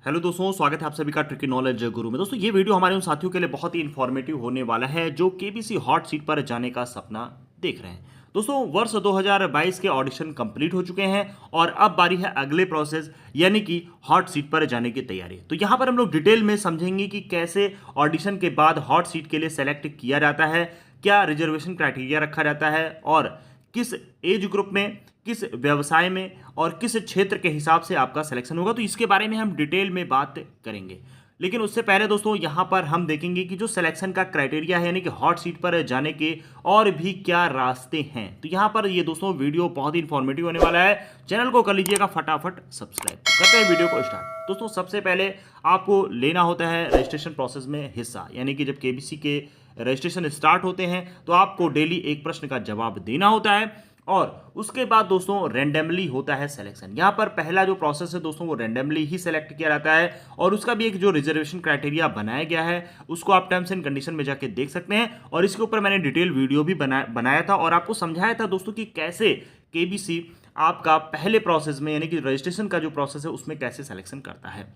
Hello दोस्तों, स्वागत है आप सभी का ट्रिकी नॉलेज गुरु में। दोस्तों ये वीडियो हमारे उन साथियों के लिए बहुत ही इन्फॉर्मेटिव होने वाला है जो केबीसी हॉट सीट पर जाने का सपना देख रहे हैं। दोस्तों वर्ष 2022 के ऑडिशन कंप्लीट हो चुके हैं और अब बारी है अगले प्रोसेस यानी कि हॉट सीट पर जाने की तैयारी। तो यहाँ पर हम लोग डिटेल में समझेंगे कि कैसे ऑडिशन के बाद हॉट सीट के लिए सेलेक्ट किया जाता है, क्या रिजर्वेशन क्राइटेरिया रखा जाता है और किस एज ग्रुप में, किस व्यवसाय में और किस क्षेत्र के हिसाब से आपका सिलेक्शन होगा। तो इसके बारे में हम डिटेल में बात करेंगे। लेकिन उससे पहले दोस्तों यहाँ पर हम देखेंगे कि जो सिलेक्शन का क्राइटेरिया है यानी कि हॉट सीट पर जाने के और भी क्या रास्ते हैं। तो यहाँ पर ये दोस्तों वीडियो बहुत ही इंफॉर्मेटिव होने वाला है। चैनल को कर लीजिएगा फटाफट सब्सक्राइब। करते हैं वीडियो को स्टार्ट। दोस्तों सबसे पहले आपको लेना होता है रजिस्ट्रेशन प्रोसेस में हिस्सा, यानी कि जब केबीसी के रजिस्ट्रेशन स्टार्ट होते हैं तो आपको डेली एक प्रश्न का जवाब देना होता है और उसके बाद दोस्तों रैंडमली होता है सिलेक्शन। यहाँ पर पहला जो प्रोसेस है दोस्तों वो रैंडमली ही सिलेक्ट किया जाता है और उसका भी एक जो रिजर्वेशन क्राइटेरिया बनाया गया है उसको आप टर्म्स एंड कंडीशन में जाके देख सकते हैं और इसके ऊपर मैंने डिटेल वीडियो भी बनाया था और आपको समझाया था दोस्तों कि कैसे केबीसी आपका पहले प्रोसेस में यानी कि रजिस्ट्रेशन का जो प्रोसेस है उसमें कैसे सिलेक्शन करता है।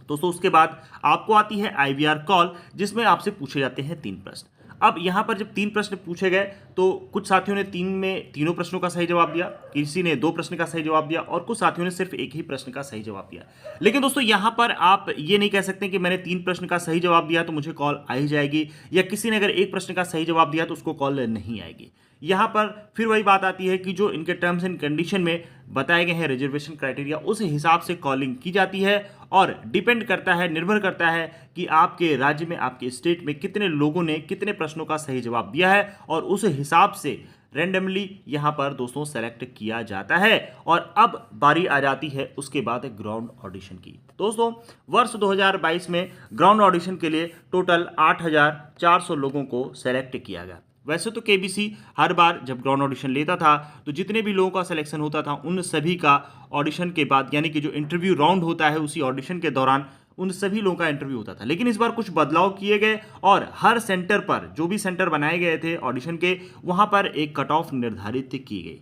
दोस्तों उसके बाद आपको आती है आईवीआर कॉल जिसमें आपसे पूछे जाते हैं 3 प्रश्न। अब यहाँ पर जब 3 प्रश्न पूछे गए तो कुछ साथियों ने तीनों प्रश्नों का सही जवाब दिया, किसी ने 2 प्रश्न का सही जवाब दिया और कुछ साथियों ने सिर्फ एक ही प्रश्न का सही जवाब दिया। लेकिन दोस्तों यहाँ पर आप ये नहीं कह सकते कि मैंने 3 प्रश्न का सही जवाब दिया तो मुझे कॉल आ ही जाएगी, या किसी ने अगर एक प्रश्न का सही जवाब दिया तो उसको कॉल नहीं आएगी। यहाँ पर फिर वही बात आती है कि जो इनके टर्म्स एंड कंडीशन में बताए गए हैं रिजर्वेशन क्राइटेरिया उस हिसाब से कॉलिंग की जाती है और डिपेंड करता है, निर्भर करता है कि आपके राज्य में, आपके स्टेट में कितने लोगों ने कितने प्रश्नों का सही जवाब दिया है और उस हिसाब से रैंडमली यहाँ पर दोस्तों सेलेक्ट किया जाता है। और अब बारी आ जाती है उसके बाद ग्राउंड ऑडिशन की। दोस्तों वर्ष 2022 में ग्राउंड ऑडिशन के लिए टोटल 8,400 लोगों को सेलेक्ट किया गया। वैसे तो केबीसी हर बार जब ग्राउंड ऑडिशन लेता था तो जितने भी लोगों का सिलेक्शन होता था उन सभी का ऑडिशन के बाद यानी कि जो इंटरव्यू राउंड होता है उसी ऑडिशन के दौरान उन सभी लोगों का इंटरव्यू होता था। लेकिन इस बार कुछ बदलाव किए गए और हर सेंटर पर जो भी सेंटर बनाए गए थे ऑडिशन के वहाँ पर एक कट ऑफ निर्धारित की गई।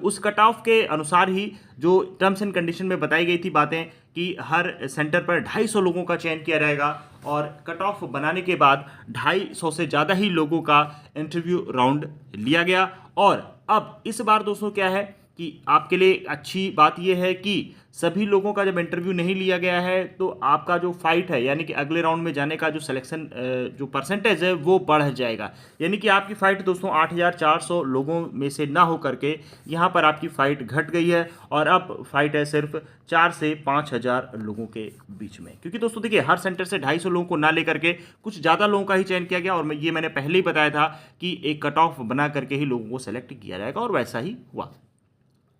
उस कट ऑफ के अनुसार ही जो टर्म्स एंड कंडीशन में बताई गई थी बातें कि हर सेंटर पर 250 लोगों का चयन किया जाएगा और कट ऑफ बनाने के बाद 250 से ज़्यादा ही लोगों का इंटरव्यू राउंड लिया गया। और अब इस बार दोस्तों क्या है कि आपके लिए अच्छी बात यह है कि सभी लोगों का जब इंटरव्यू नहीं लिया गया है तो आपका जो फाइट है यानी कि अगले राउंड में जाने का जो सिलेक्शन जो परसेंटेज है वो बढ़ जाएगा। यानी कि आपकी फ़ाइट दोस्तों 8,400 लोगों में से ना हो करके यहाँ पर आपकी फ़ाइट घट गई है और अब फाइट है सिर्फ 4 से 5,000 लोगों के बीच में। क्योंकि दोस्तों देखिए हर सेंटर से 250 लोगों को ना लेकर के कुछ ज़्यादा लोगों का ही चयन किया गया और ये मैंने पहले ही बताया था कि एक कट ऑफ बना करके ही लोगों को सेलेक्ट किया जाएगा और वैसा ही हुआ।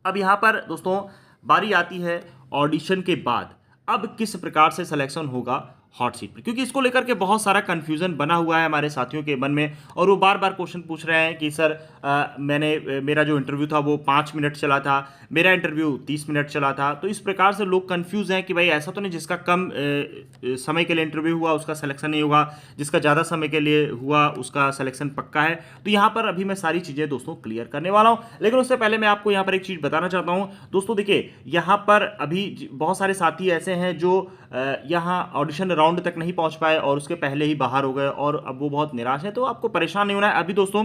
अब यहाँ पर दोस्तों बारी आती है ऑडिशन के बाद अब किस प्रकार से सिलेक्शन होगा हॉट सीट पर, क्योंकि इसको लेकर के बहुत सारा कन्फ्यूजन बना हुआ है हमारे साथियों के मन में और वो बार बार क्वेश्चन पूछ रहे हैं कि सर मेरा जो इंटरव्यू था वो 5 मिनट चला था, मेरा इंटरव्यू 30 मिनट चला था। तो इस प्रकार से लोग कंफ्यूज हैं कि भाई ऐसा तो नहीं जिसका कम समय के लिए इंटरव्यू हुआ उसका सिलेक्शन नहीं होगा, जिसका ज़्यादा समय के लिए हुआ उसका सिलेक्शन पक्का है। तो यहाँ पर अभी मैं सारी चीज़ें दोस्तों क्लियर करने वाला हूँ। लेकिन उससे पहले मैं आपको यहाँ पर एक चीज़ बताना चाहता हूँ दोस्तों। देखिए यहाँ पर अभी बहुत सारे साथी ऐसे हैं जो यहाँ ऑडिशन राउंड तक नहीं पहुँच पाए और उसके पहले ही बाहर हो गए और अब वो बहुत निराश है। तो आपको परेशान नहीं होना है। अभी दोस्तों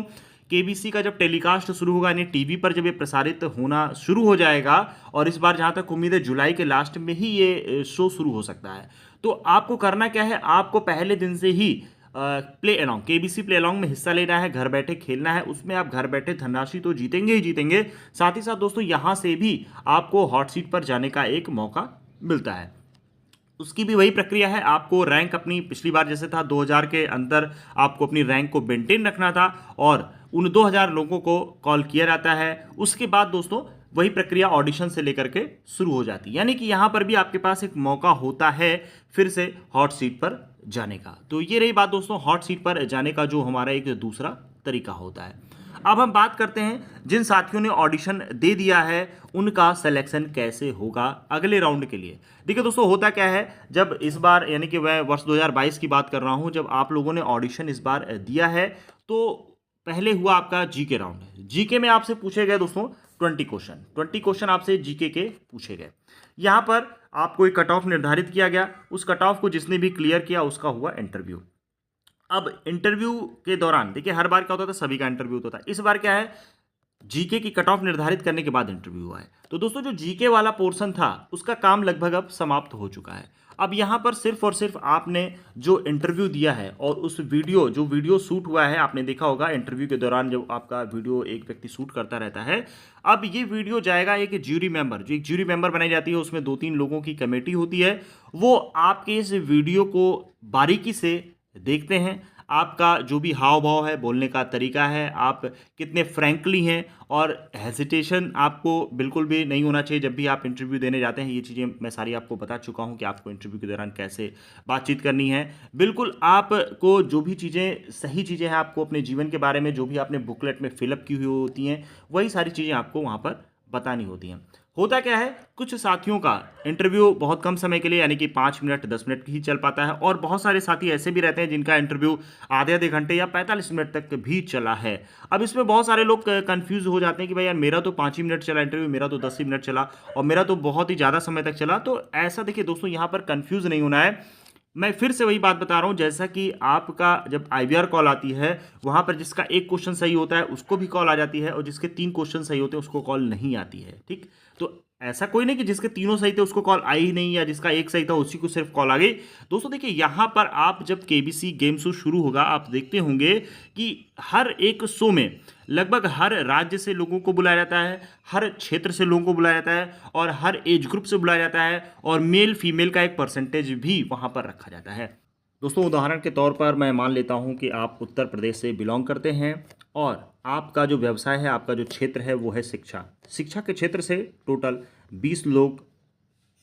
केबीसी का जब टेलीकास्ट शुरू होगा यानी टीवी पर जब ये प्रसारित होना शुरू हो जाएगा और इस बार जहाँ तक उम्मीद है जुलाई के लास्ट में ही ये शो शुरू हो सकता है। तो आपको करना क्या है, आपको पहले दिन से ही play along KBC play along में हिस्सा लेना है, घर बैठे खेलना है। उसमें आप घर बैठे धनराशि तो जीतेंगे ही जीतेंगे, साथ ही साथ दोस्तों यहाँ से भी आपको हॉट सीट पर जाने का एक मौका मिलता है। उसकी भी वही प्रक्रिया है, आपको रैंक अपनी पिछली बार जैसे था 2000 के अंदर आपको अपनी रैंक को मेंटेन रखना था और उन 2000 लोगों को कॉल किया जाता है। उसके बाद दोस्तों वही प्रक्रिया ऑडिशन से लेकर के शुरू हो जाती है, यानी कि यहाँ पर भी आपके पास एक मौका होता है फिर से हॉट सीट पर जाने का। तो ये रही बात दोस्तों हॉट सीट पर जाने का जो हमारा एक दूसरा तरीका होता है। अब हम बात करते हैं जिन साथियों ने ऑडिशन दे दिया है उनका सिलेक्शन कैसे होगा अगले राउंड के लिए। देखिए दोस्तों होता क्या है, जब इस बार यानी कि मैं वर्ष 2022 की बात कर रहा हूं, जब आप लोगों ने ऑडिशन इस बार दिया है तो पहले हुआ आपका जीके राउंड। जीके में आपसे पूछे गए दोस्तों 20 क्वेश्चन आपसे जीके के पूछे गए। यहाँ पर आपको एक कट ऑफ निर्धारित किया गया, उस कट ऑफ को जिसने भी क्लियर किया उसका हुआ इंटरव्यू। अब इंटरव्यू के दौरान देखिए, हर बार क्या होता था, सभी का इंटरव्यू होता था। इस बार क्या है, जीके की कट ऑफ निर्धारित करने के बाद इंटरव्यू हुआ है। तो दोस्तों जो जीके वाला पोर्शन था उसका काम लगभग अब समाप्त हो चुका है। अब यहाँ पर सिर्फ और सिर्फ आपने जो इंटरव्यू दिया है और उस वीडियो शूट हुआ है, आपने देखा होगा इंटरव्यू के दौरान जब आपका वीडियो एक व्यक्ति शूट करता रहता है, अब ये वीडियो जाएगा एक ज्यूरी मेंबर, जो एक ज्यूरी मेंबर बनाई जाती है, उसमें 2-3 लोगों की कमेटी होती है, वो आपके इस वीडियो को बारीकी से देखते हैं। आपका जो भी हाव भाव है, बोलने का तरीका है, आप कितने फ्रैंकली हैं, और हेजिटेशन आपको बिल्कुल भी नहीं होना चाहिए जब भी आप इंटरव्यू देने जाते हैं। ये चीज़ें मैं सारी आपको बता चुका हूं कि आपको इंटरव्यू के दौरान कैसे बातचीत करनी है। बिल्कुल आपको जो भी चीज़ें सही चीज़ें हैं, आपको अपने जीवन के बारे में जो भी आपने बुकलेट में फिलअप की हुई होती हैं, वही सारी चीज़ें आपको वहाँ पर बतानी होती हैं। होता क्या है, कुछ साथियों का इंटरव्यू बहुत कम समय के लिए यानी कि 5 मिनट 10 मिनट ही चल पाता है, और बहुत सारे साथी ऐसे भी रहते हैं जिनका इंटरव्यू आधे घंटे या 45 मिनट तक भी चला है। अब इसमें बहुत सारे लोग कंफ्यूज हो जाते हैं कि भाई यार, मेरा तो 5 ही मिनट चला इंटरव्यू, मेरा तो 10 ही मिनट चला, और मेरा तो बहुत ही ज़्यादा समय तक चला। तो ऐसा देखिए दोस्तों, यहाँ पर कंफ्यूज नहीं होना है। मैं फिर से वही बात बता रहा हूं, जैसा कि आपका जब IVR कॉल आती है, वहां पर जिसका एक क्वेश्चन सही होता है उसको भी कॉल आ जाती है, और जिसके 3 क्वेश्चन सही होते हैं उसको कॉल नहीं आती है। ठीक, तो ऐसा कोई नहीं कि जिसके तीनों सही थे उसको कॉल आई ही नहीं, या जिसका एक सही था उसी को सिर्फ कॉल आ गई। दोस्तों देखिए, यहां पर आप जब KBC गेम शो शुरू होगा, आप देखते होंगे कि हर एक शो में लगभग हर राज्य से लोगों को बुलाया जाता है, हर क्षेत्र से लोगों को बुलाया जाता है, और हर एज ग्रुप से बुलाया जाता है, और मेल फीमेल का एक परसेंटेज भी वहां पर रखा जाता है। दोस्तों उदाहरण के तौर पर मैं मान लेता हूं कि आप उत्तर प्रदेश से बिलोंग करते हैं, और आपका जो व्यवसाय है, आपका जो क्षेत्र है वो है शिक्षा के क्षेत्र से टोटल 20 लोग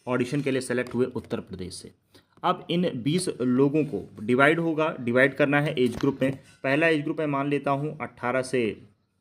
ऑडिशन के लिए सेलेक्ट हुए उत्तर प्रदेश से। अब इन 20 लोगों को डिवाइड करना है एज ग्रुप में। पहला एज ग्रुप मैं मान लेता हूँ 18 से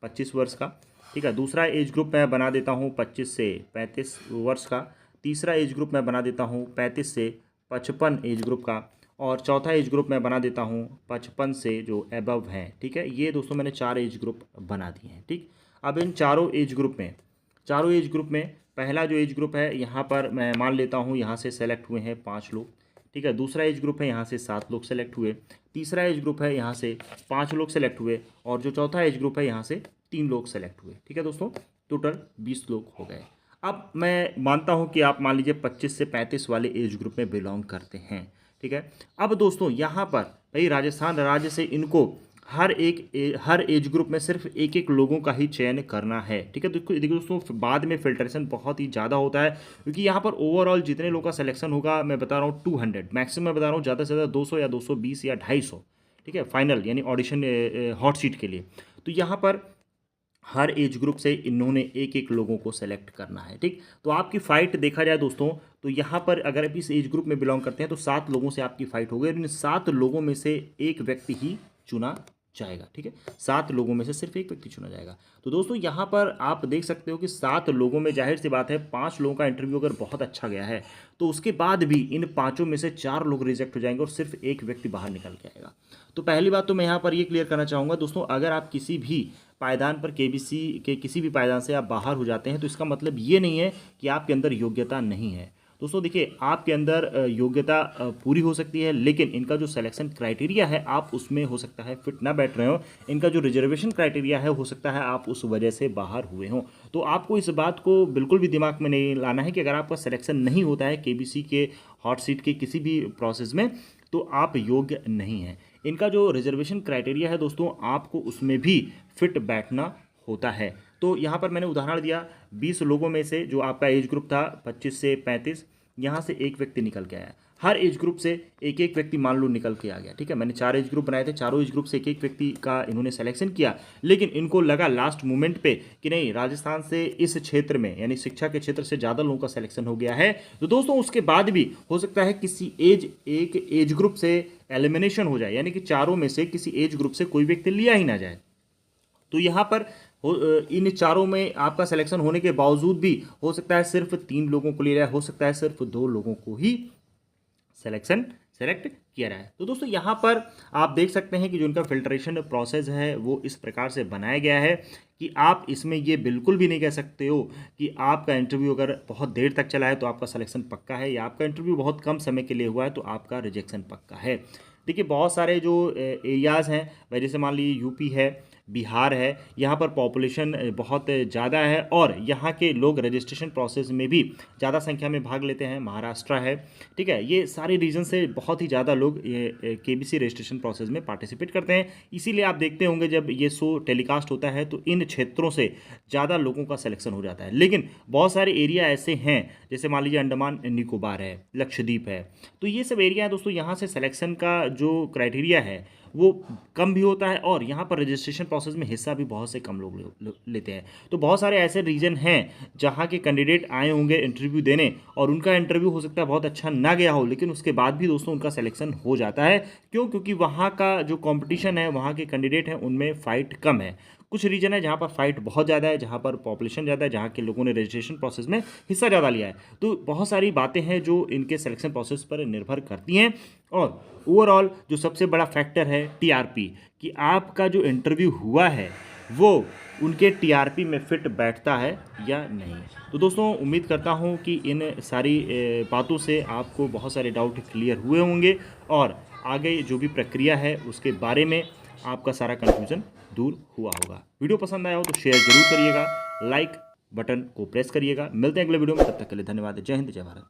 25 वर्ष का, ठीक है। दूसरा एज ग्रुप मैं बना देता हूँ 25 से 35 वर्ष का। तीसरा एज ग्रुप मैं बना देता हूँ 35 से 55 एज ग्रुप का। और चौथा एज ग्रुप मैं बना देता हूँ 55 से जो एबव हैं, ठीक है। ये दोस्तों मैंने 4 एज ग्रुप बना दिए हैं, ठीक। अब इन चारों एज ग्रुप में पहला जो एज ग्रुप है, यहाँ पर मैं मान लेता हूँ यहाँ से सेलेक्ट हुए हैं 5 लोग, ठीक है। दूसरा एज ग्रुप है, यहाँ से 7 लोग सेलेक्ट हुए। तीसरा एज ग्रुप है, यहाँ से 5 लोग सेलेक्ट हुए, और जो चौथा एज ग्रुप है यहाँ से 3 लोग सेलेक्ट हुए, ठीक है दोस्तों। टोटल 20 लोग हो गए। अब मैं मानता हूँ कि आप मान लीजिए 25 से 35 वाले एज ग्रुप में बिलोंग करते हैं, ठीक है। अब दोस्तों यहाँ पर भाई राजस्थान राज्य से इनको हर एज ग्रुप में सिर्फ एक लोगों का ही चयन करना है, ठीक है। देखिए दोस्तों, बाद में फिल्ट्रेशन बहुत ही ज़्यादा होता है, क्योंकि यहाँ पर ओवरऑल जितने लोगों का सिलेक्शन होगा, मैं बता रहा हूँ 200 मैक्सिमम, मैं बता रहा हूँ ज़्यादा से ज़्यादा 200 या 220 या 250, ठीक है, फाइनल यानी ऑडिशन हॉट सीट के लिए। तो यहाँ पर हर एज ग्रुप से इन्होंने एक लोगों को सेलेक्ट करना है, ठीक। तो आपकी फ़ाइट देखा जाए दोस्तों, तो यहाँ पर अगर आप इस एज ग्रुप में बिलोंग करते हैं तो 7 लोगों से आपकी फ़ाइट हो गई, और इन 7 लोगों में से एक व्यक्ति ही चुना जाएगा, ठीक है। 7 लोगों में से सिर्फ एक व्यक्ति चुना जाएगा। तो दोस्तों यहाँ पर आप देख सकते हो कि 7 लोगों में जाहिर सी बात है 5 लोगों का इंटरव्यू अगर बहुत अच्छा गया है तो उसके बाद भी इन 5 में से 4 लोग रिजेक्ट हो जाएंगे और सिर्फ एक व्यक्ति बाहर निकल के आएगा। तो पहली बात तो मैं यहाँ पर ये क्लियर करना चाहूँगा दोस्तों, अगर आप किसी भी पायदान पर KBC के किसी भी पायदान से आप बाहर हो जाते हैं तो इसका मतलब ये नहीं है कि आपके अंदर योग्यता नहीं है। दोस्तों देखिए, आपके अंदर योग्यता पूरी हो सकती है, लेकिन इनका जो सिलेक्शन क्राइटेरिया है आप उसमें हो सकता है फिट ना बैठ रहे हो। इनका जो रिजर्वेशन क्राइटेरिया है हो सकता है आप उस वजह से बाहर हुए हों। तो आपको इस बात को बिल्कुल भी दिमाग में नहीं लाना है कि अगर आपका सिलेक्शन नहीं होता है KBC के हॉट सीट के किसी भी प्रोसेस में तो आप योग्य नहीं हैं। इनका जो रिजर्वेशन क्राइटेरिया है दोस्तों, आपको उसमें भी फिट बैठना होता है। तो यहाँ पर मैंने उदाहरण दिया, 20 लोगों में से जो आपका एज ग्रुप था 25 से 35, यहाँ से एक व्यक्ति निकल के आया। हर एज ग्रुप से एक व्यक्ति मान लो निकल के आ गया, ठीक है। मैंने 4 एज ग्रुप बनाए थे, चारों एज ग्रुप से एक व्यक्ति का इन्होंने सिलेक्शन किया, लेकिन इनको लगा लास्ट मोमेंट पे कि नहीं, राजस्थान से इस क्षेत्र में यानी शिक्षा के क्षेत्र से ज़्यादा लोगों का सिलेक्शन हो गया है। तो दोस्तों उसके बाद भी हो सकता है किसी एक एज ग्रुप से एलिमिनेशन हो जाए, यानी कि चारों में से किसी एज ग्रुप से कोई व्यक्ति लिया ही ना जाए। तो यहाँ पर इन चारों में आपका सिलेक्शन होने के बावजूद भी हो सकता है सिर्फ 3 लोगों को लिया जाए, हो सकता है सिर्फ 2 लोगों को ही सिलेक्शन सेलेक्ट किया रहा है। तो दोस्तों यहाँ पर आप देख सकते हैं कि जो उनका फिल्ट्रेशन प्रोसेस है वो इस प्रकार से बनाया गया है कि आप इसमें ये बिल्कुल भी नहीं कह सकते हो कि आपका इंटरव्यू अगर बहुत देर तक चला है तो आपका सिलेक्शन पक्का है, या आपका इंटरव्यू बहुत कम समय के लिए हुआ है तो आपका रिजेक्शन पक्का है। देखिए बहुत सारे जो एरियाज़ हैं वह, जैसे मान लीजिए यूपी है, बिहार है, यहाँ पर पॉपुलेशन बहुत ज़्यादा है और यहाँ के लोग रजिस्ट्रेशन प्रोसेस में भी ज़्यादा संख्या में भाग लेते हैं। महाराष्ट्र है, ठीक है, ये सारे रीजन से बहुत ही ज़्यादा लोग ये केबीसी रजिस्ट्रेशन प्रोसेस में पार्टिसिपेट करते हैं। इसीलिए आप देखते होंगे जब ये शो टेलीकास्ट होता है तो इन क्षेत्रों से ज़्यादा लोगों का सिलेक्शन हो जाता है। लेकिन बहुत सारे एरिया ऐसे हैं, जैसे मान लीजिए अंडमान निकोबार है, लक्षद्वीप है, तो ये सब एरिया है दोस्तों, यहाँ से सिलेक्शन का जो क्राइटेरिया है वो कम भी होता है और यहाँ पर रजिस्ट्रेशन प्रोसेस में हिस्सा भी बहुत से कम लोग लेते हैं। तो बहुत सारे ऐसे रीजन हैं जहाँ के कैंडिडेट आए होंगे इंटरव्यू देने और उनका इंटरव्यू हो सकता है बहुत अच्छा ना गया हो, लेकिन उसके बाद भी दोस्तों उनका सिलेक्शन हो जाता है। क्यों? क्योंकि वहाँ का जो कंपटीशन है, वहाँ के कैंडिडेट हैं उनमें फ़ाइट कम है। कुछ रीजन है जहाँ पर फाइट बहुत ज़्यादा है, जहाँ पर पॉपुलेशन ज़्यादा है, जहाँ के लोगों ने रजिस्ट्रेशन प्रोसेस में हिस्सा ज़्यादा लिया है। तो बहुत सारी बातें हैं जो इनके सिलेक्शन प्रोसेस पर निर्भर करती हैं। और ओवरऑल जो सबसे बड़ा फैक्टर है टीआरपी, कि आपका जो इंटरव्यू हुआ है वो उनके टीआरपी में फिट बैठता है या नहीं। तो दोस्तों उम्मीद करता हूँ कि इन सारी बातों से आपको बहुत सारे डाउट क्लियर हुए होंगे और आगे जो भी प्रक्रिया है उसके बारे में आपका सारा कन्फ्यूज़न दूर हुआ होगा। वीडियो पसंद आया हो तो शेयर जरूर करिएगा, लाइक बटन को प्रेस करिएगा। मिलते हैं अगले वीडियो में, तब तक के लिए धन्यवाद। जय हिंद, जय भारत।